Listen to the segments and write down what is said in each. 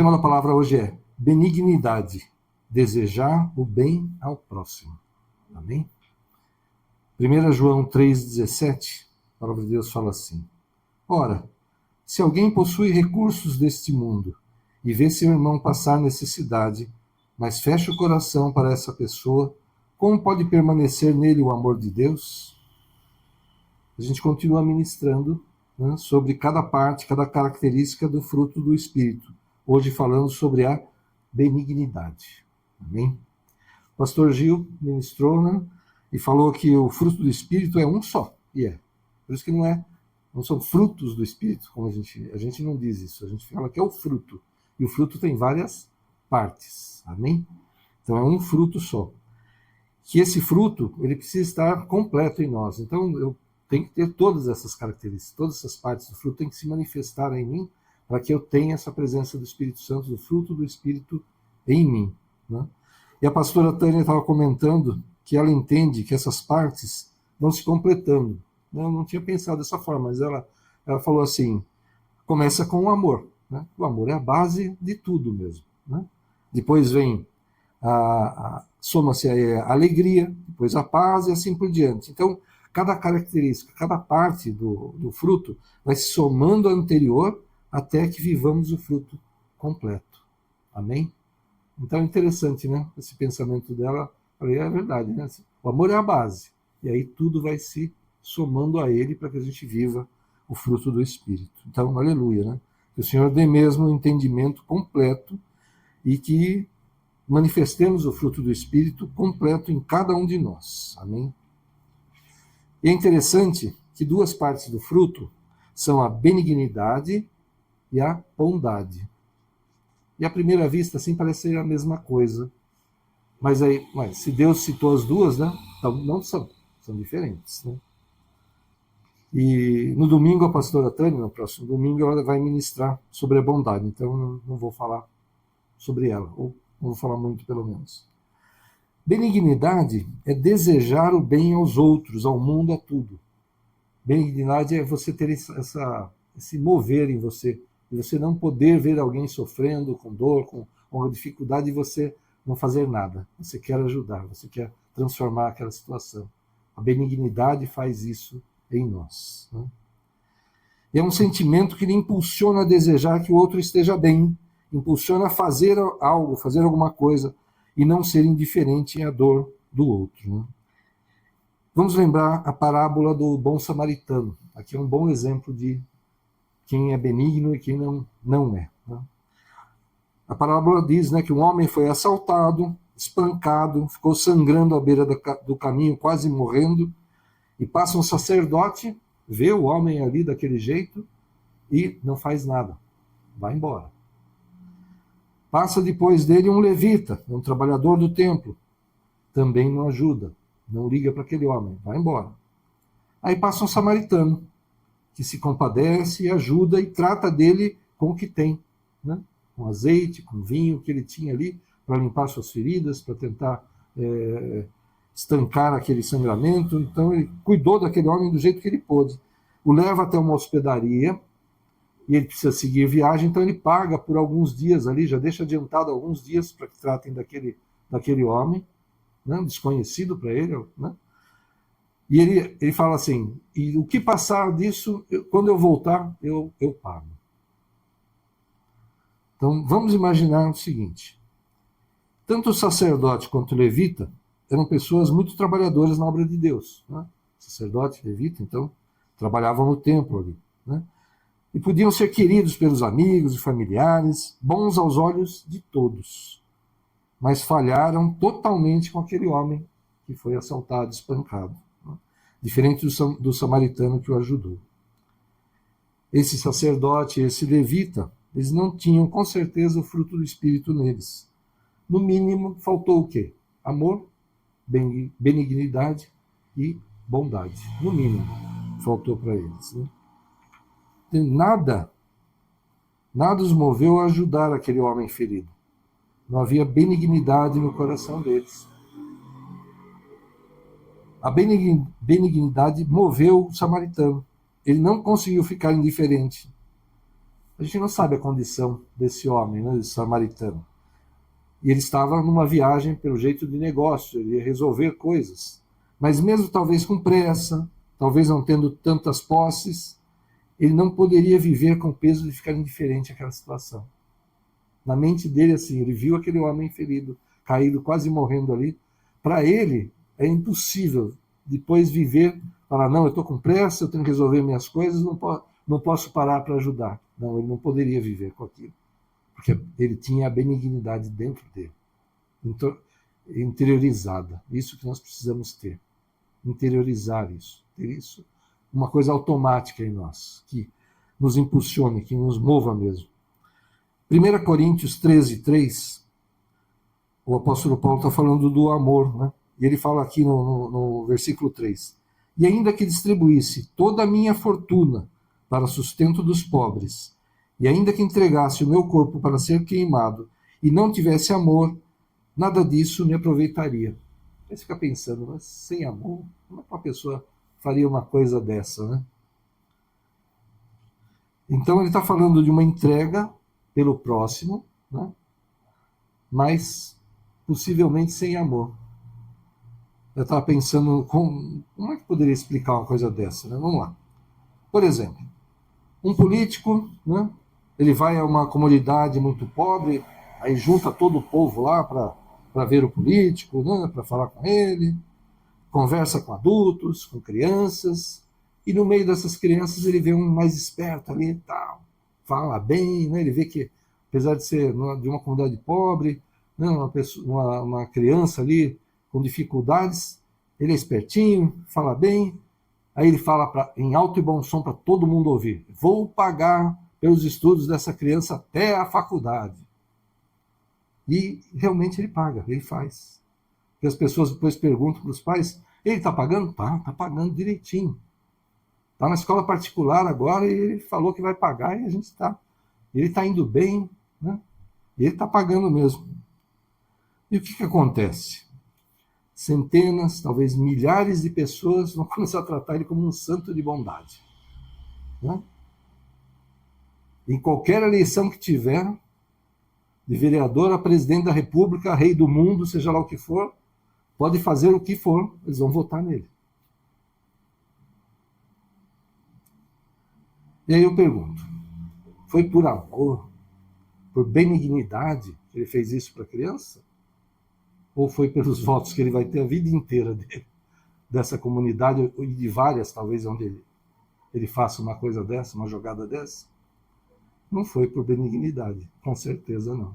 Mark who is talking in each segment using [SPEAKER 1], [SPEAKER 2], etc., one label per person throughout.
[SPEAKER 1] tema da palavra hoje é benignidade, desejar o bem ao próximo. Amém? 1 João 3,17, a palavra de Deus fala assim: ora, se alguém possui recursos deste mundo e vê seu irmão passar necessidade, mas fecha o coração para essa pessoa, como pode permanecer nele o amor de Deus? A gente continua ministrando, né, sobre cada parte, cada característica do fruto do Espírito. Hoje falando sobre a benignidade. Amém? O pastor Gil ministrou, né, e falou que o fruto do Espírito é um só. E é. Por isso que não são frutos do Espírito, como a gente não diz isso. A gente fala que é o fruto. E o fruto tem várias partes. Amém? Então é um fruto só. Que esse fruto, ele precisa estar completo em nós. Então eu tenho que ter todas essas características, todas essas partes do fruto têm que se manifestar em mim, para que eu tenha essa presença do Espírito Santo, do fruto do Espírito em mim. Né? E a pastora Tânia estava comentando que ela entende que essas partes vão se completando. Eu não tinha pensado dessa forma, mas ela falou assim, começa com o amor. Né? O amor é a base de tudo mesmo. Né? Depois vem soma-se a alegria, depois a paz e assim por diante. Então, cada característica, cada parte do fruto vai se somando à anterior até que vivamos o fruto completo. Amém? Então é interessante, né? Esse pensamento dela, falei, é verdade, né? O amor é a base. E aí tudo vai se somando a ele para que a gente viva o fruto do Espírito. Então, aleluia, né? Que o Senhor dê mesmo um entendimento completo e que manifestemos o fruto do Espírito completo em cada um de nós. Amém? E é interessante que duas partes do fruto são a benignidade e a bondade. E à primeira vista, assim, parece ser a mesma coisa. Mas se Deus citou as duas, né? Então não são diferentes. Né? E no domingo, a pastora Tânia, no próximo domingo, ela vai ministrar sobre a bondade. Então não vou falar sobre ela, ou não vou falar muito, pelo menos. Benignidade é desejar o bem aos outros, ao mundo, a tudo. Benignidade é você ter esse mover em você, e você não poder ver alguém sofrendo com dor, com uma dificuldade, e você não fazer nada. Você quer ajudar, você quer transformar aquela situação. A benignidade faz isso em nós. Né? E é um sentimento que lhe impulsiona a desejar que o outro esteja bem, impulsiona a fazer algo, fazer alguma coisa, e não ser indiferente à dor do outro. Né? Vamos lembrar a parábola do bom samaritano. Aqui é um bom exemplo de quem é benigno e quem não é. Né? A parábola diz, né, que um homem foi assaltado, espancado, ficou sangrando à beira do caminho, quase morrendo, e passa um sacerdote, vê o homem ali daquele jeito e não faz nada, vai embora. Passa depois dele um levita, um trabalhador do templo, também não ajuda, não liga para aquele homem, vai embora. Aí passa um samaritano, que se compadece, ajuda e trata dele com o que tem, né? Com azeite, com vinho que ele tinha ali, para limpar suas feridas, para tentar estancar aquele sangramento. Então ele cuidou daquele homem do jeito que ele pôde. O leva até uma hospedaria, e ele precisa seguir viagem, então ele paga por alguns dias ali, já deixa adiantado alguns dias para que tratem daquele homem, né, desconhecido para ele, né? E ele fala assim, e o que passar disso, quando eu voltar, eu pago. Então vamos imaginar o seguinte, tanto o sacerdote quanto o levita eram pessoas muito trabalhadoras na obra de Deus. Né? Sacerdote, levita, então, trabalhavam no templo ali, né? E podiam ser queridos pelos amigos e familiares, bons aos olhos de todos. Mas falharam totalmente com aquele homem que foi assaltado, espancado. Né? Diferente do samaritano que o ajudou. Esse sacerdote, esse levita, eles não tinham com certeza o fruto do Espírito neles. No mínimo, faltou o quê? Amor, benignidade e bondade. No mínimo, faltou para eles. Né? Nada os moveu a ajudar aquele homem ferido. Não havia benignidade no coração deles. A benignidade moveu o samaritano. Ele não conseguiu ficar indiferente. A gente não sabe a condição desse homem, né, desse samaritano. E ele estava numa viagem, pelo jeito, de negócio, ele ia resolver coisas. Mas mesmo talvez com pressa, talvez não tendo tantas posses, ele não poderia viver com o peso de ficar indiferente àquela situação. Na mente dele, assim, ele viu aquele homem ferido, caído, quase morrendo ali. Para ele, é impossível depois viver, falar, não, eu estou com pressa, eu tenho que resolver minhas coisas, não posso parar para ajudar. Não, ele não poderia viver com aquilo, porque ele tinha a benignidade dentro dele, interiorizada. Isso que nós precisamos ter, interiorizar isso, ter isso, uma coisa automática em nós, que nos impulsione, que nos mova mesmo. 1 Coríntios 13:3, o apóstolo Paulo está falando do amor, né? E ele fala aqui no versículo 3, e ainda que distribuísse toda a minha fortuna para sustento dos pobres, e ainda que entregasse o meu corpo para ser queimado, e não tivesse amor, nada disso me aproveitaria. Aí você fica pensando, mas sem amor, como é que uma pessoa faria uma coisa dessa, né? Então ele está falando de uma entrega pelo próximo, né? Mas possivelmente sem amor. Eu estava pensando, como é que poderia explicar uma coisa dessa, né? Vamos lá. Por exemplo, um político, né? Ele vai a uma comunidade muito pobre, aí junta todo o povo lá para ver o político, né? Para falar com ele, conversa com adultos, com crianças, e no meio dessas crianças ele vê um mais esperto ali e tal, fala bem, né? Ele vê que, apesar de ser de uma comunidade pobre, né? Uma criança ali com dificuldades, ele é espertinho, fala bem, aí ele fala em alto e bom som para todo mundo ouvir, vou pagar pelos estudos dessa criança até a faculdade. E realmente ele paga, ele faz. E as pessoas depois perguntam para os pais, ele está pagando? Tá pagando direitinho. Está na escola particular agora e ele falou que vai pagar e a gente está. Ele está indo bem, né? E ele está pagando mesmo. E o que acontece? Centenas, talvez milhares de pessoas vão começar a tratar ele como um santo de bondade, né? Em qualquer eleição que tiver, de vereador a presidente da república, rei do mundo, seja lá o que for, pode fazer o que for, eles vão votar nele. E aí eu pergunto, foi por amor, por benignidade que ele fez isso para a criança? Ou foi pelos votos que ele vai ter a vida inteira dele, dessa comunidade, e de várias, talvez, onde ele faça uma coisa dessa, uma jogada dessa? Não foi por benignidade, com certeza não.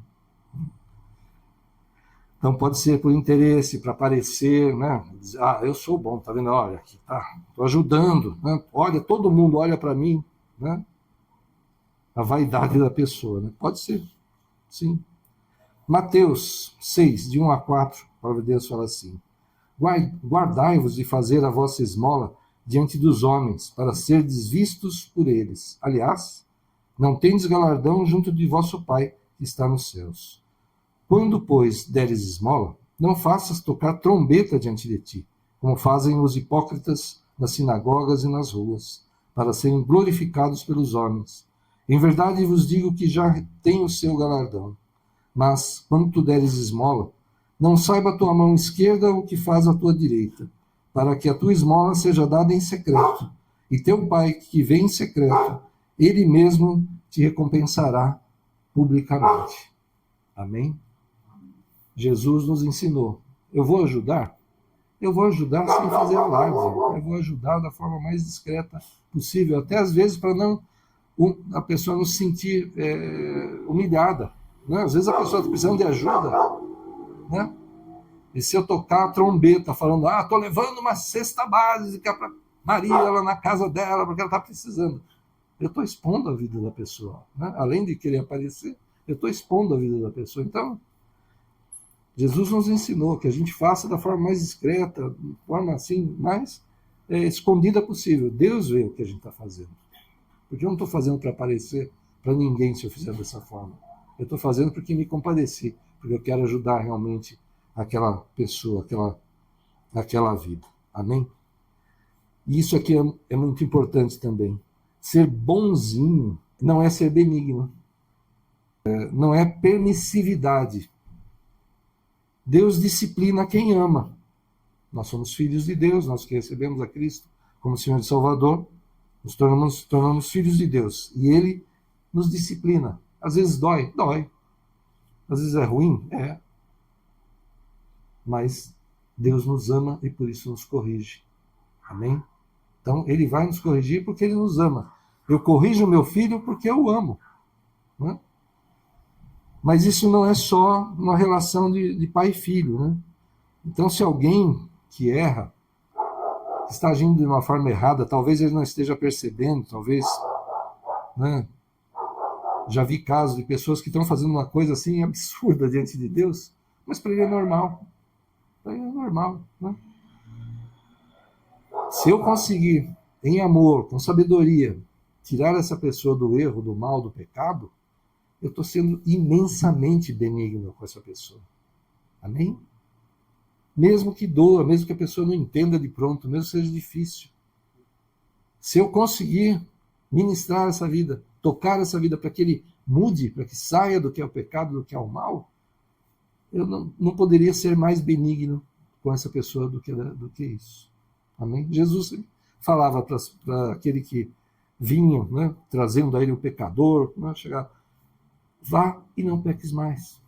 [SPEAKER 1] Então pode ser por interesse, para aparecer, né? Dizer, eu sou bom, tá vendo? Olha, aqui tá, estou ajudando, né? Olha, todo mundo olha para mim, né? A vaidade da pessoa, né? Pode ser, sim. Mateus 6, de 1 a 4, a palavra de Deus fala assim, guardai-vos de fazer a vossa esmola diante dos homens, para serdes vistos por eles. Aliás, não tendes galardão junto de vosso Pai, que está nos céus. Quando, pois, deres esmola, não faças tocar trombeta diante de ti, como fazem os hipócritas nas sinagogas e nas ruas, para serem glorificados pelos homens. Em verdade vos digo que já têm o seu galardão. Mas, quando tu deres esmola, não saiba a tua mão esquerda o que faz a tua direita, para que a tua esmola seja dada em secreto. E teu Pai, que vem em secreto, ele mesmo te recompensará publicamente. Amém? Jesus nos ensinou. Eu vou ajudar? Eu vou ajudar sem fazer alarde. Eu vou ajudar da forma mais discreta possível, até às vezes para não a pessoa não se sentir humilhada, né? Às vezes a pessoa está precisando de ajuda, né? E se eu tocar a trombeta falando, estou levando uma cesta básica para Maria lá na casa dela, porque ela está precisando, eu estou expondo a vida da pessoa, né? Além de querer aparecer, eu estou expondo a vida da pessoa. Então, Jesus nos ensinou que a gente faça da forma mais discreta, de forma assim, mais escondida possível. Deus vê o que a gente está fazendo. Porque eu não estou fazendo para aparecer para ninguém se eu fizer dessa forma. Eu estou fazendo porque me compadeci, porque eu quero ajudar realmente aquela pessoa, aquela vida. Amém? E isso aqui é muito importante também. Ser bonzinho não é ser benigno, não é permissividade. Deus disciplina quem ama. Nós somos filhos de Deus, nós que recebemos a Cristo como Senhor e Salvador, nos tornamos filhos de Deus. E Ele nos disciplina. Às vezes dói, dói. Às vezes é ruim, é. Mas Deus nos ama e por isso nos corrige. Amém? Então, Ele vai nos corrigir porque Ele nos ama. Eu corrijo meu filho porque eu o amo. Né? Mas isso não é só uma relação de pai e filho. Né? Então, se alguém que erra, está agindo de uma forma errada, talvez ele não esteja percebendo, talvez... Né? Já vi casos de pessoas que estão fazendo uma coisa assim absurda diante de Deus, mas para ele é normal. Para ele é normal. Né? Se eu conseguir, em amor, com sabedoria, tirar essa pessoa do erro, do mal, do pecado, eu estou sendo imensamente benigno com essa pessoa. Amém? Mesmo que doa, mesmo que a pessoa não entenda de pronto, mesmo que seja difícil. Se eu conseguir ministrar essa vida, tocar essa vida para que ele mude, para que saia do que é o pecado, do que é o mal, eu não poderia ser mais benigno com essa pessoa do que isso. Amém? Jesus falava para aquele que vinha, né, trazendo a ele o pecador, né, chegar, vá e não peques mais.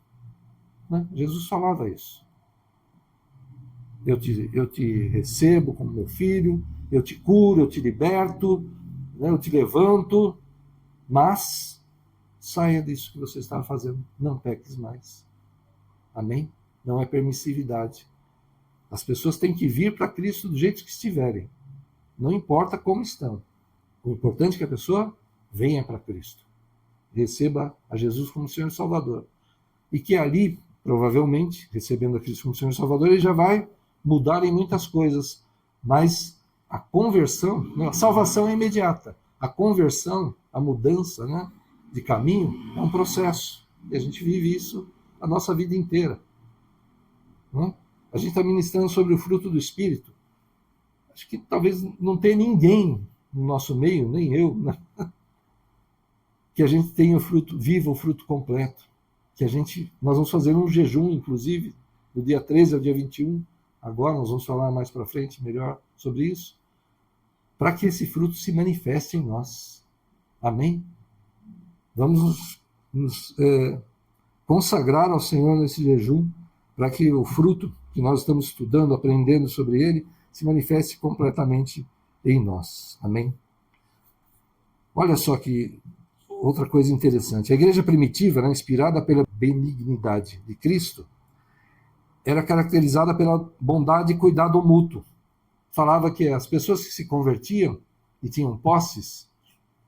[SPEAKER 1] Né? Jesus falava isso. Eu te recebo como meu filho, eu te curo, eu te liberto, né, eu te levanto, mas saia disso que você está fazendo, não peques mais. Amém? Não é permissividade. As pessoas têm que vir para Cristo do jeito que estiverem. Não importa como estão. O importante é que a pessoa venha para Cristo. Receba a Jesus como Senhor e Salvador. E que ali, provavelmente, recebendo a Cristo como Senhor e Salvador, ele já vai mudar em muitas coisas. Mas a conversão, a salvação é imediata. A conversão, a mudança, né, de caminho, é um processo. E a gente vive isso a nossa vida inteira. Né? A gente está ministrando sobre o fruto do Espírito. Acho que talvez não tenha ninguém no nosso meio, nem eu, né? Que a gente tenha o fruto, viva o fruto completo. Nós vamos fazer um jejum, inclusive, do dia 13 ao dia 21. Agora nós vamos falar mais para frente, melhor, sobre isso. Para que esse fruto se manifeste em nós. Amém? Vamos nos consagrar ao Senhor nesse jejum, para que o fruto que nós estamos estudando, aprendendo sobre ele, se manifeste completamente em nós. Amém? Olha só que outra coisa interessante. A igreja primitiva, né, inspirada pela benignidade de Cristo, era caracterizada pela bondade e cuidado mútuo. Falava que as pessoas que se convertiam e tinham posses,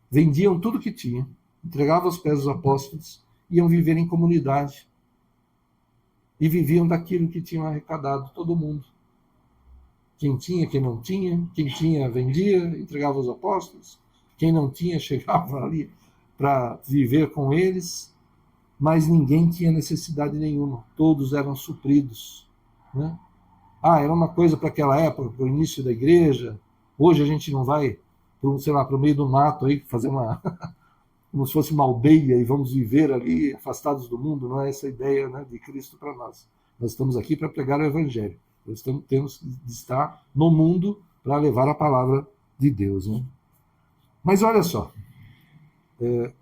[SPEAKER 1] vendiam tudo que tinham, entregavam aos pés dos apóstolos, iam viver em comunidade e viviam daquilo que tinham arrecadado, todo mundo. Quem tinha, quem não tinha, quem tinha vendia, entregava aos apóstolos, quem não tinha chegava ali para viver com eles, mas ninguém tinha necessidade nenhuma, todos eram supridos. Né? Era uma coisa para aquela época, para o início da igreja. Hoje a gente não vai, para o meio do mato, aí, fazer como se fosse uma aldeia e vamos viver ali afastados do mundo. Não é essa a ideia, né, de Cristo para nós. Nós estamos aqui para pregar o Evangelho. Nós temos de estar no mundo para levar a palavra de Deus. Né? Mas olha só,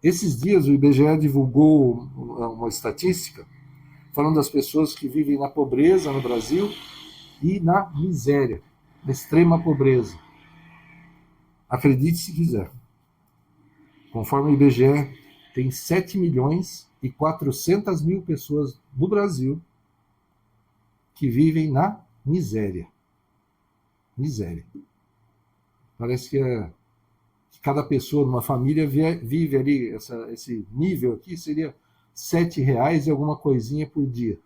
[SPEAKER 1] esses dias o IBGE divulgou uma estatística falando das pessoas que vivem na pobreza no Brasil e na miséria, na extrema pobreza. Acredite se quiser. Conforme o IBGE, tem 7 milhões e 400 mil pessoas no Brasil que vivem na miséria. Miséria. Parece que cada pessoa numa família vive ali, esse nível aqui seria R$7 e alguma coisinha por dia.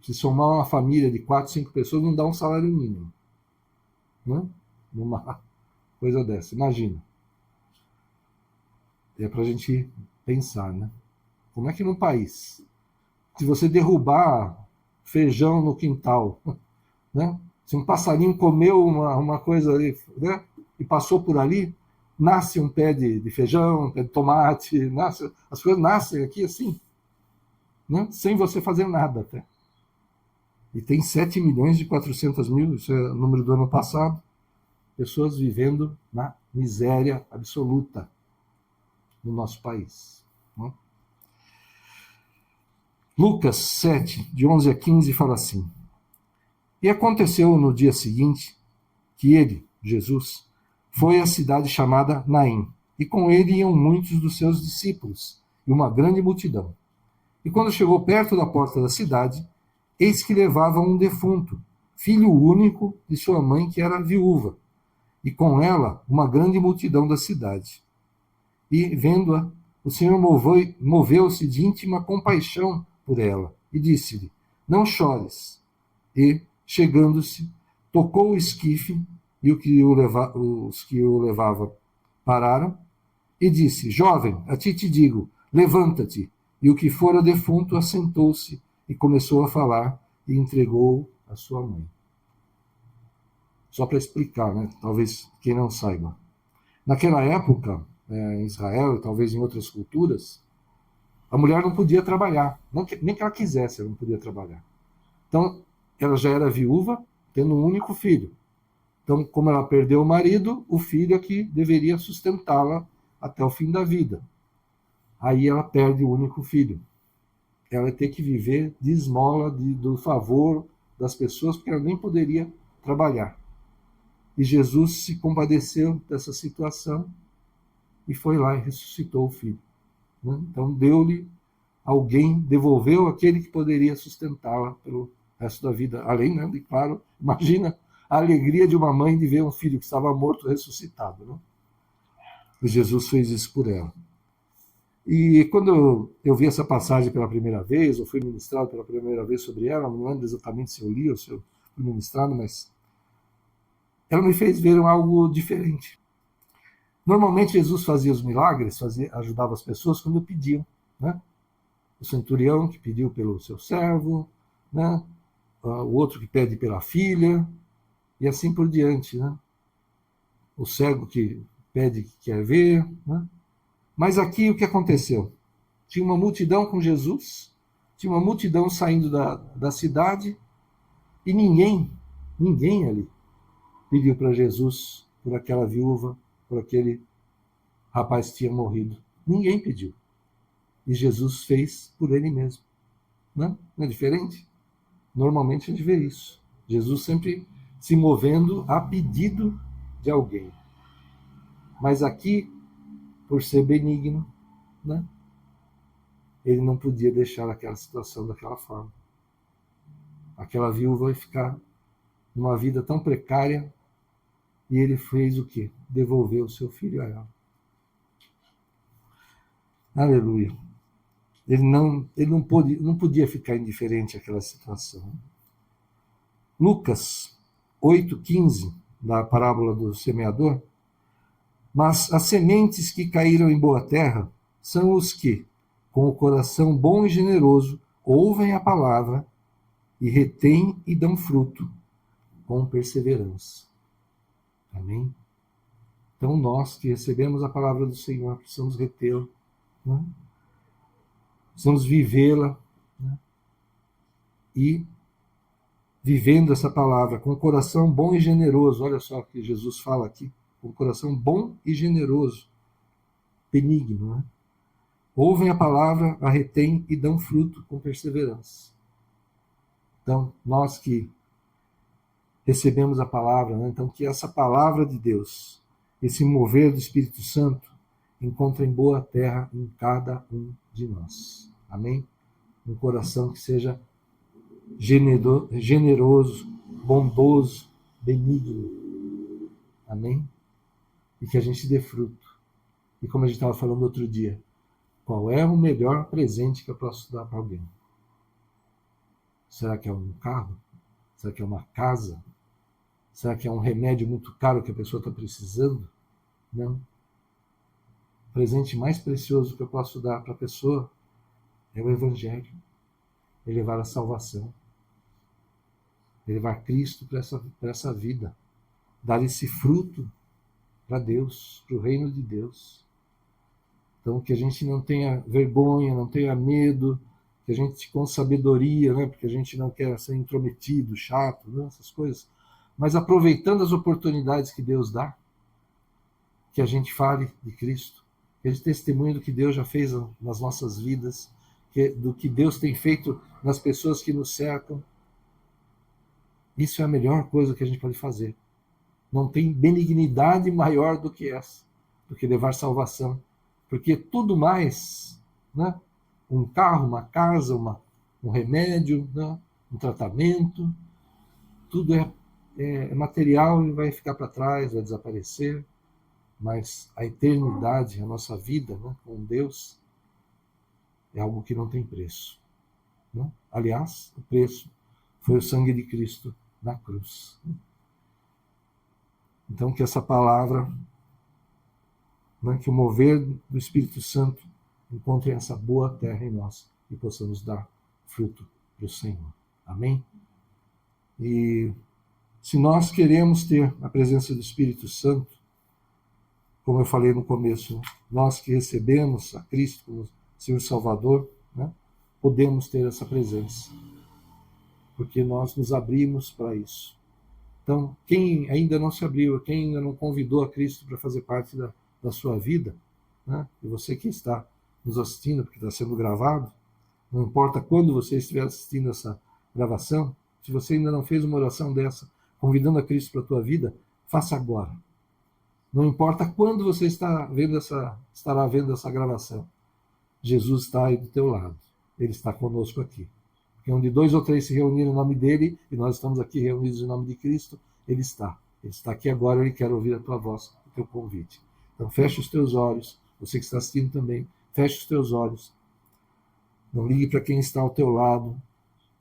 [SPEAKER 1] Se somar uma família de 4, 5 pessoas, não dá um salário mínimo. Né? Numa coisa dessa, imagina. É para a gente pensar, né? Como é que num país, se você derrubar feijão no quintal, né? Se um passarinho comeu uma coisa ali, né, e passou por ali, nasce um pé de feijão, um pé de tomate, as coisas nascem aqui assim, né? Sem você fazer nada até. E tem 7.400.000, isso é o número do ano passado, pessoas vivendo na miséria absoluta no nosso país. Né? Lucas 7, de 11 a 15, fala assim: E aconteceu no dia seguinte que ele, Jesus, foi à cidade chamada Naim, e com ele iam muitos dos seus discípulos, e uma grande multidão. E quando chegou perto da porta da cidade, eis que levava um defunto, filho único de sua mãe, que era viúva, e com ela uma grande multidão da cidade. E, vendo-a, o Senhor moveu-se de íntima compaixão por ela, e disse-lhe: Não chores. E, chegando-se, tocou o esquife, e os que o levavam pararam, e disse: Jovem, a ti te digo, levanta-te. E o que fora defunto assentou-se e começou a falar, e entregou a sua mãe. Só para explicar, né? Talvez quem não saiba. Naquela época, em Israel e talvez em outras culturas, a mulher não podia trabalhar, nem que ela quisesse, ela não podia trabalhar. Então, ela já era viúva, tendo um único filho. Então, como ela perdeu o marido, o filho é que deveria sustentá-la até o fim da vida. Aí ela perde o único filho. Ela vai ter que viver de esmola, do favor das pessoas, porque ela nem poderia trabalhar. E Jesus se compadeceu dessa situação e foi lá e ressuscitou o filho. Né? Então deu-lhe alguém, devolveu aquele que poderia sustentá-la pelo resto da vida. Além, né, de claro, imagina a alegria de uma mãe de ver um filho que estava morto ressuscitado. Né? E Jesus fez isso por ela. E quando eu vi essa passagem pela primeira vez, ou fui ministrado pela primeira vez sobre ela, não lembro exatamente se eu li ou se eu fui ministrado, mas ela me fez ver algo diferente. Normalmente Jesus fazia os milagres, ajudava as pessoas quando pediam. Né? O centurião que pediu pelo seu servo, né? O outro que pede pela filha, e assim por diante. Né? O cego que pede que quer ver. Né? Mas aqui o que aconteceu? Tinha uma multidão com Jesus, tinha uma multidão saindo da cidade, e ninguém ali pediu para Jesus por aquela viúva, por aquele rapaz que tinha morrido. Ninguém pediu. E Jesus fez por ele mesmo. Não é diferente? Normalmente a gente vê isso. Jesus sempre se movendo a pedido de alguém. Mas aqui, por ser benigno, né, ele não podia deixar aquela situação daquela forma. Aquela viúva vai ficar numa vida tão precária, e ele fez o quê? Devolveu o seu filho a ela. Aleluia. Ele não podia ficar indiferente àquela situação. Lucas 8,15, da parábola do semeador. Mas as sementes que caíram em boa terra são os que, com o coração bom e generoso, ouvem a palavra e retêm e dão fruto com perseverança. Amém? Então nós que recebemos a palavra do Senhor, precisamos retê-la, né? Precisamos vivê-la, né? E vivendo essa palavra com o coração bom e generoso, olha só o que Jesus fala aqui, com o coração bom e generoso, benigno, né? Ouvem a palavra, a retêm e dão fruto com perseverança. Então, nós que recebemos a palavra, né? Então que essa palavra de Deus, esse mover do Espírito Santo, encontre em boa terra em cada um de nós. Amém? Um coração que seja generoso, bondoso, benigno. Amém? E que a gente dê fruto. E como a gente estava falando outro dia, qual é o melhor presente que eu posso dar para alguém? Será que é um carro? Será que é uma casa? Será que é um remédio muito caro que a pessoa está precisando? Não. O presente mais precioso que eu posso dar para a pessoa é o Evangelho. É levar a salvação. É levar Cristo para essa vida. Dar esse fruto para Deus, para o reino de Deus. Então, que a gente não tenha vergonha, não tenha medo, que a gente com sabedoria, né? Porque a gente não quer ser intrometido, chato, né? Essas coisas. Mas aproveitando as oportunidades que Deus dá, que a gente fale de Cristo, que a gente testemunhe do que Deus já fez nas nossas vidas, do que Deus tem feito nas pessoas que nos cercam. Isso é a melhor coisa que a gente pode fazer. Não tem benignidade maior do que essa, do que levar salvação. Porque tudo mais, né? Um carro, uma casa, um remédio, né? Um tratamento, tudo é material e vai ficar para trás, vai desaparecer. Mas a eternidade, a nossa vida, né, com Deus, é algo que não tem preço. Né? Aliás, o preço foi o sangue de Cristo na cruz. Então, que essa palavra, né, que o mover do Espírito Santo encontre essa boa terra em nós e possamos dar fruto para o Senhor. Amém? E se nós queremos ter a presença do Espírito Santo, como eu falei no começo, nós que recebemos a Cristo como Senhor Salvador, né, podemos ter essa presença, porque nós nos abrimos para isso. Então, quem ainda não se abriu, quem ainda não convidou a Cristo para fazer parte da sua vida, né, e você que está nos assistindo, porque está sendo gravado, não importa quando você estiver assistindo essa gravação, se você ainda não fez uma oração dessa, convidando a Cristo para a tua vida, faça agora. Não importa quando você estará vendo essa gravação. Jesus está aí do teu lado. Ele está conosco aqui. Porque onde 2 ou 3 se reuniram em nome dele, e nós estamos aqui reunidos em nome de Cristo, ele está. Ele está aqui agora, ele quer ouvir a tua voz, o teu convite. Então feche os teus olhos, você que está assistindo também, feche os teus olhos. Não ligue para quem está ao teu lado.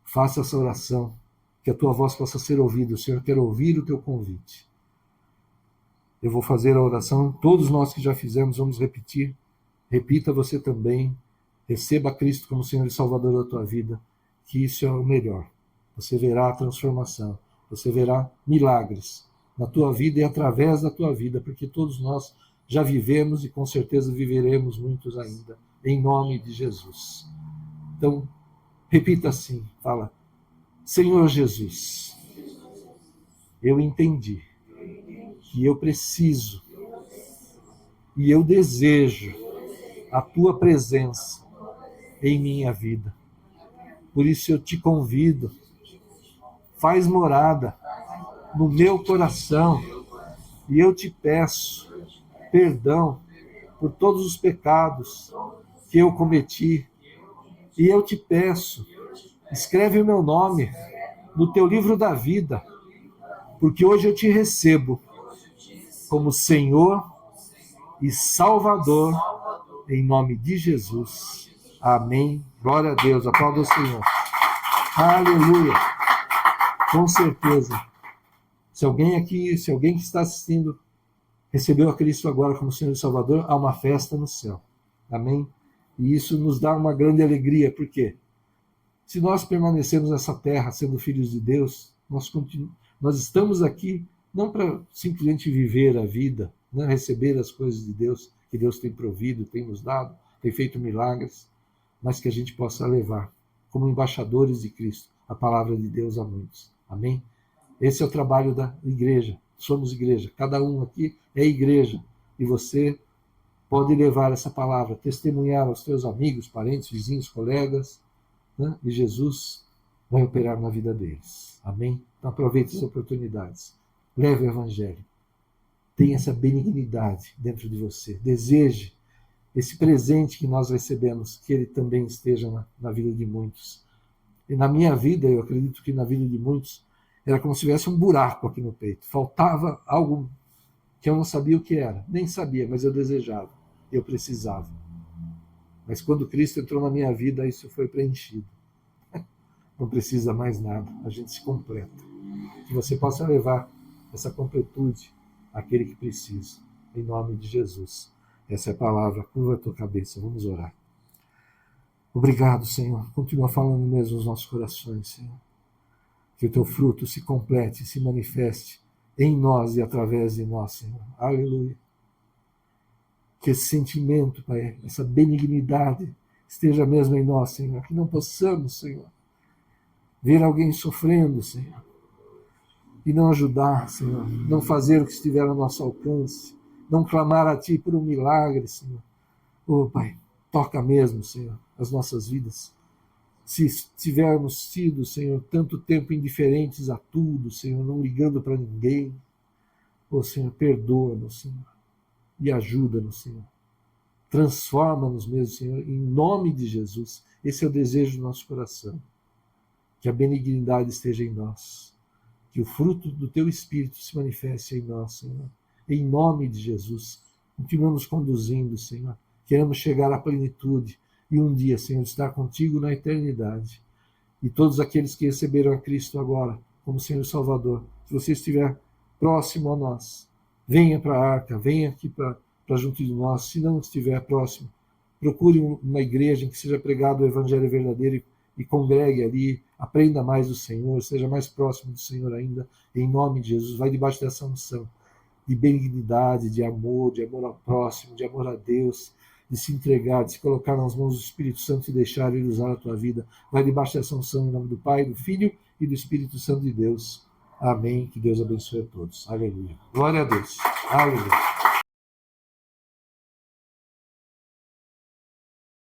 [SPEAKER 1] Faça essa oração, que a tua voz possa ser ouvida. O Senhor quer ouvir o teu convite. Eu vou fazer a oração, todos nós que já fizemos, vamos repetir. Repita você também. Receba Cristo como Senhor e Salvador da tua vida, que isso é o melhor. Você verá a transformação, você verá milagres na tua vida e através da tua vida, porque todos nós já vivemos e com certeza viveremos muitos ainda, em nome de Jesus. Então, repita assim, fala: Senhor Jesus, eu entendi que eu preciso e eu desejo a tua presença em minha vida. Por isso eu te convido, faz morada no meu coração e eu te peço perdão por todos os pecados que eu cometi. E eu te peço, escreve o meu nome no teu livro da vida, porque hoje eu te recebo como Senhor e Salvador, em nome de Jesus. Amém. Glória a Deus. Aplauda o Senhor. Aleluia. Com certeza. Se alguém que está assistindo recebeu a Cristo agora como Senhor e Salvador, há uma festa no céu. Amém? E isso nos dá uma grande alegria, porque se nós permanecermos nessa terra sendo filhos de Deus, nós estamos aqui não para simplesmente viver a vida, né, receber as coisas de Deus, que Deus tem provido, tem nos dado, tem feito milagres, mas que a gente possa levar, como embaixadores de Cristo, a palavra de Deus a muitos. Amém? Esse é o trabalho da igreja. Somos igreja. Cada um aqui é igreja. E você pode levar essa palavra, testemunhar aos teus amigos, parentes, vizinhos, colegas, né? E Jesus vai operar na vida deles. Amém? Então aproveite as oportunidades. Leve o Evangelho. Tenha essa benignidade dentro de você. Deseje esse presente que nós recebemos, que ele também esteja na vida de muitos. E na minha vida, eu acredito que na vida de muitos, era como se tivesse um buraco aqui no peito. Faltava algo que eu não sabia o que era. Nem sabia, mas eu desejava. Eu precisava. Mas quando Cristo entrou na minha vida, isso foi preenchido. Não precisa mais nada. A gente se completa. Que você possa levar essa completude àquele que precisa. Em nome de Jesus. Essa é a palavra. Curva a tua cabeça. Vamos orar. Obrigado, Senhor. Continua falando mesmo nos nossos corações, Senhor. Que o teu fruto se complete, se manifeste em nós e através de nós, Senhor. Aleluia. Que esse sentimento, Pai, essa benignidade esteja mesmo em nós, Senhor. Que não possamos, Senhor, ver alguém sofrendo, Senhor, e não ajudar, Senhor. Não fazer o que estiver ao nosso alcance. Não clamar a Ti por um milagre, Senhor. Oh, Pai, toca mesmo, Senhor, as nossas vidas. Se tivermos sido, Senhor, tanto tempo indiferentes a tudo, Senhor, não ligando para ninguém, oh, Senhor, perdoa-nos, Senhor, e ajuda-nos, Senhor. Transforma-nos mesmo, Senhor, em nome de Jesus. Esse é o desejo do nosso coração. Que a benignidade esteja em nós. Que o fruto do Teu Espírito se manifeste em nós, Senhor. Em nome de Jesus. Continua nos conduzindo, Senhor. Queremos chegar à plenitude e um dia, Senhor, estar contigo na eternidade. E todos aqueles que receberam a Cristo agora como Senhor e Salvador, se você estiver próximo a nós, venha para a arca, venha aqui para junto de nós. Se não estiver próximo, procure uma igreja em que seja pregado o Evangelho verdadeiro e congregue ali, aprenda mais do Senhor, seja mais próximo do Senhor ainda, em nome de Jesus. Vai debaixo dessa unção de benignidade, de amor ao próximo, de amor a Deus, de se entregar, de se colocar nas mãos do Espírito Santo e deixar Ele usar a tua vida. Vai debaixo dessa unção em nome do Pai, do Filho e do Espírito Santo de Deus. Amém. Que Deus abençoe a todos. Aleluia. Glória a Deus. Aleluia.